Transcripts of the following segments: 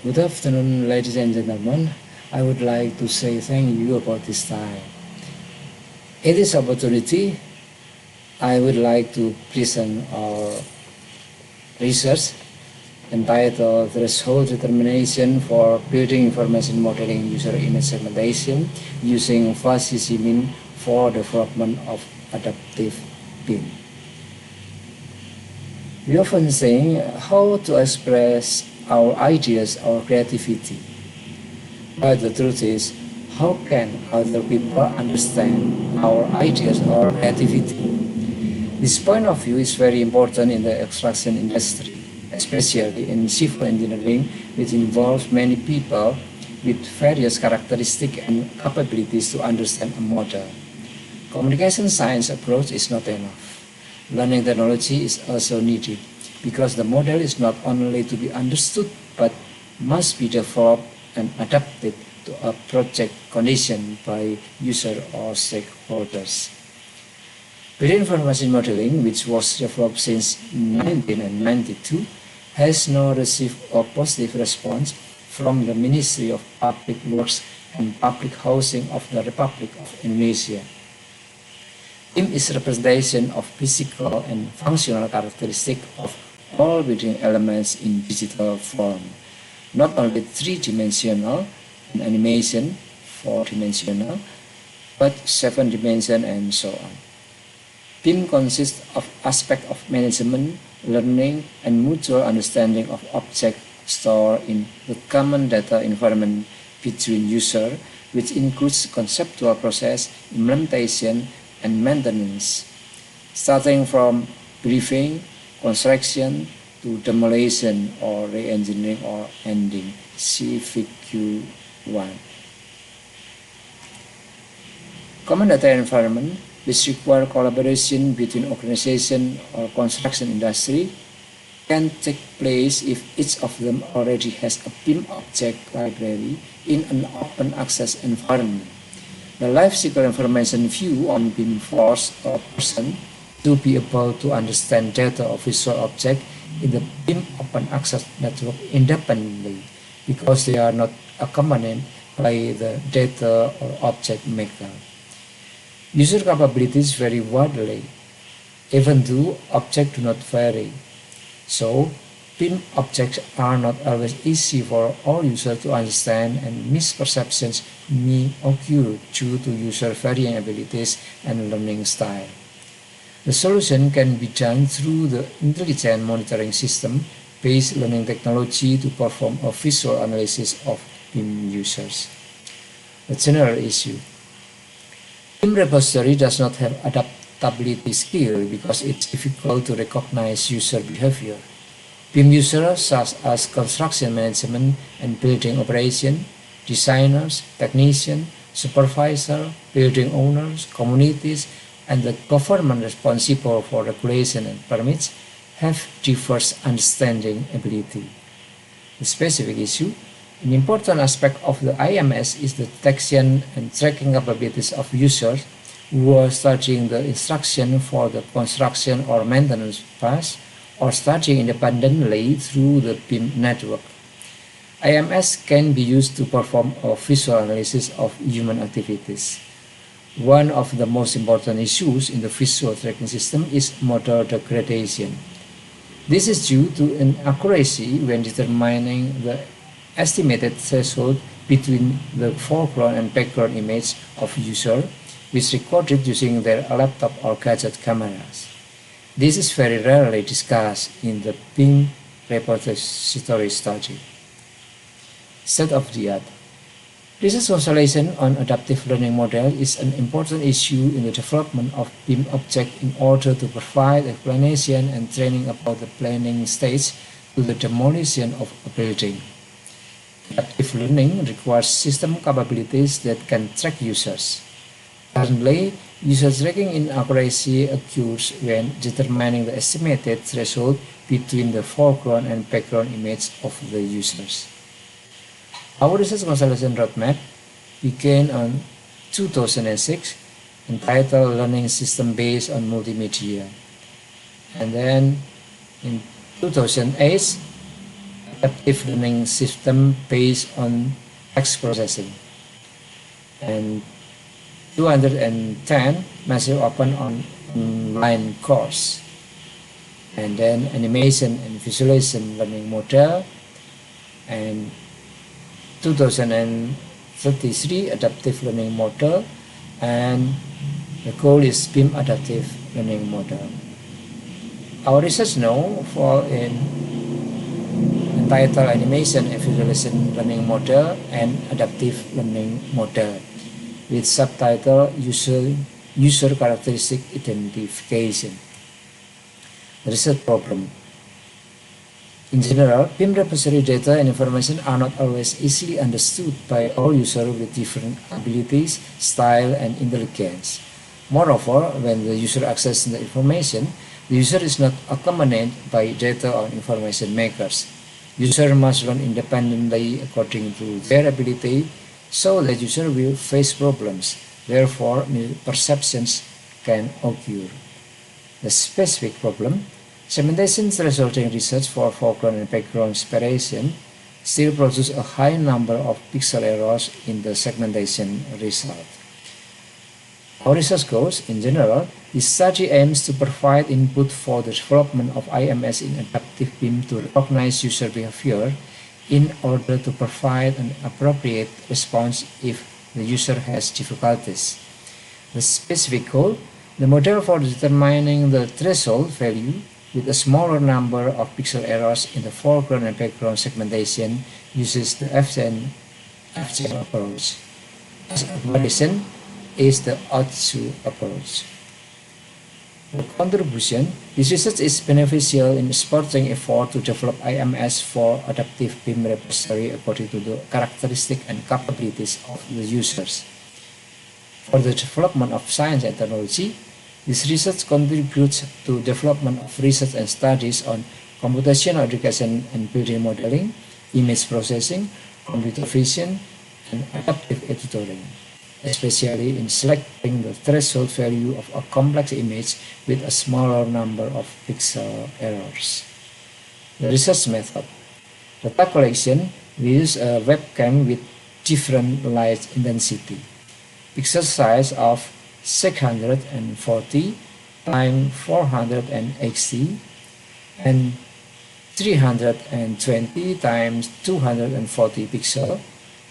Good afternoon, ladies and gentlemen. I would like to say thank you about this time. In this opportunity, I would like to present our research entitled Threshold Determination for Building Information Modeling User Image Segmentation using Fuzzy SEGMENT for Development of Adaptive BIM. We often say how to express our ideas or creativity. But the truth is, how can other people understand our ideas or creativity? This point of view is very important in the construction industry, especially in civil engineering, which involves many people with various characteristics and capabilities to understand a model. Communication science approach is not enough. Learning technology is also needed because the model is not only to be understood but must be developed and adapted to a project condition by user or stakeholders. Building information modeling, which was developed since 1992, has now received a positive response from the Ministry of Public Works and Public Housing of the Republic of Indonesia. BIM is representation of physical and functional characteristics of all building elements in digital form, not only three-dimensional and animation, four-dimensional, but seven-dimensional and so on. BIM consists of aspects of management, learning, and mutual understanding of objects stored in the common data environment between users, which includes conceptual process, implementation, and maintenance, starting from briefing, construction, to demolition or re-engineering or ending. See Figure 1. Common data environment, which require collaboration between organization or construction industry, can take place if each of them already has a BIM object library in an open access environment. The life cycle information view on BIM forces a person to be able to understand data of visual object in the BIM open access network independently because they are not accompanied by the data or object maker. User capabilities vary widely, even though objects do not vary. So, BIM objects are not always easy for all users to understand, and misperceptions may occur due to user varying abilities and learning style. The solution can be done through the intelligent monitoring system-based learning technology to perform a visual analysis of BIM users. The general issue. BIM repository does not have adaptability skill because it's difficult to recognize user behavior. BIM users such as construction management and building operation, designers, technicians, supervisors, building owners, communities, and the government responsible for regulation and permits have diverse understanding ability. The specific issue, an important aspect of the IMS is the detection and tracking capabilities of users who are studying the instruction for the construction or maintenance phase or studying independently through the BIM network. IMS can be used to perform a visual analysis of human activities. One of the most important issues in the visual tracking system is model degradation. This is due to inaccuracy when determining the estimated threshold between the foreground and background image of user, which recorded using their laptop or gadget cameras. This is very rarely discussed in the BIM repository study. State of the art. Research constellation on adaptive learning model is an important issue in the development of BIM object in order to provide explanation and training about the planning stage to the demolition of a building. Adaptive learning requires system capabilities that can track users. Currently, user tracking inaccuracy occurs when determining the estimated threshold between the foreground and background image of the users. Our research constellation roadmap began on 2006, entitled Learning System Based on Multimedia. And then in 2008, adaptive learning system based on text processing. And 210 massive open online course. And then animation and visualization learning model, and 2033 adaptive learning model, and the goal is BIM adaptive learning model. Our research now fall in entitled animation and visualization learning model and adaptive learning model, with subtitle user characteristic identification. The research problem. In general, BIM repository data and information are not always easily understood by all users with different abilities, style, and intelligence. Moreover, when the user accesses the information, the user is not accompanied by data or information makers. User must learn independently according to their ability, so that user will face problems. Therefore, misperceptions can occur. The specific problem, segmentation resulting research for foreground and background separation still produces a high number of pixel errors in the segmentation result. Our research goals, in general, this study aims to provide input for the development of IMS in adaptive BIM to recognize user behavior in order to provide an appropriate response if the user has difficulties. The specific goal, the model for determining the threshold value with a smaller number of pixel errors in the foreground and background segmentation uses the FCM approach. As a comparison is the Otsu approach. The contribution, this research is beneficial in supporting effort to develop IMS for adaptive BIM repository according to the characteristics and capabilities of the users. For the development of science and technology, this research contributes to development of research and studies on computational education and building modeling, image processing, computer vision, and adaptive editing, especially in selecting the threshold value of a complex image with a smaller number of pixel errors. The research method. Data collection, we use a webcam with different light intensity. Pixel size of 640 times 480 and 320 times 240 pixels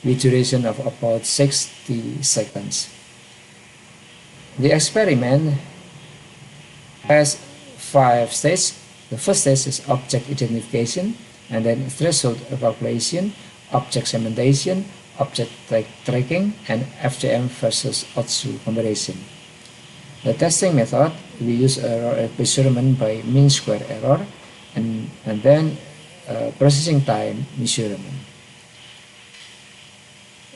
with duration of about 60 seconds. The experiment has 5 stages. The first stage is object identification, and then threshold calculation, object segmentation, object tracking, and FCM versus Otsu comparison. The testing method, we use error measurement by mean square error, and then processing time measurement.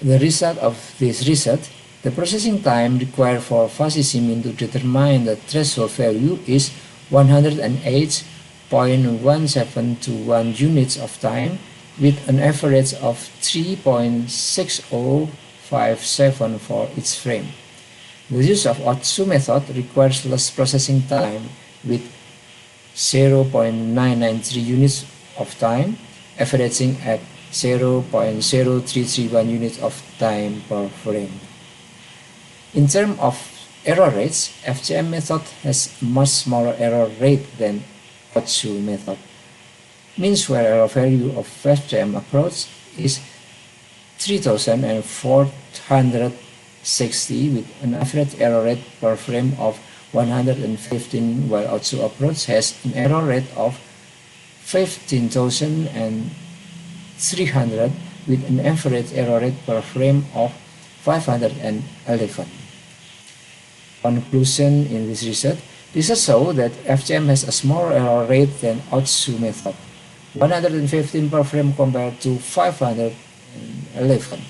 The result of this research, the processing time required for fuzzy CMIN to determine the threshold value is 108.1721 units of time, with an average of 3.6057 for each frame. The use of Otsu method requires less processing time with 0.993 units of time, averaging at 0.0331 units of time per frame. In terms of error rates, FCM method has a much smaller error rate than Otsu method. Mean square error value of FCM approach is 3,460 with an average error rate per frame of 115, while Otsu approach has an error rate of 15,300 with an average error rate per frame of 511. Conclusion in this research shows that FCM has a smaller error rate than Otsu method, 115 per frame compared to 511.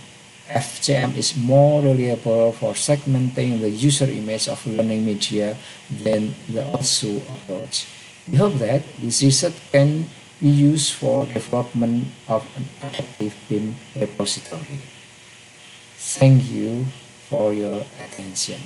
FCM is more reliable for segmenting the user image of learning media than the Otsu approach. We hope that this research can be used for development of an adaptive BIM repository. Thank you for your attention.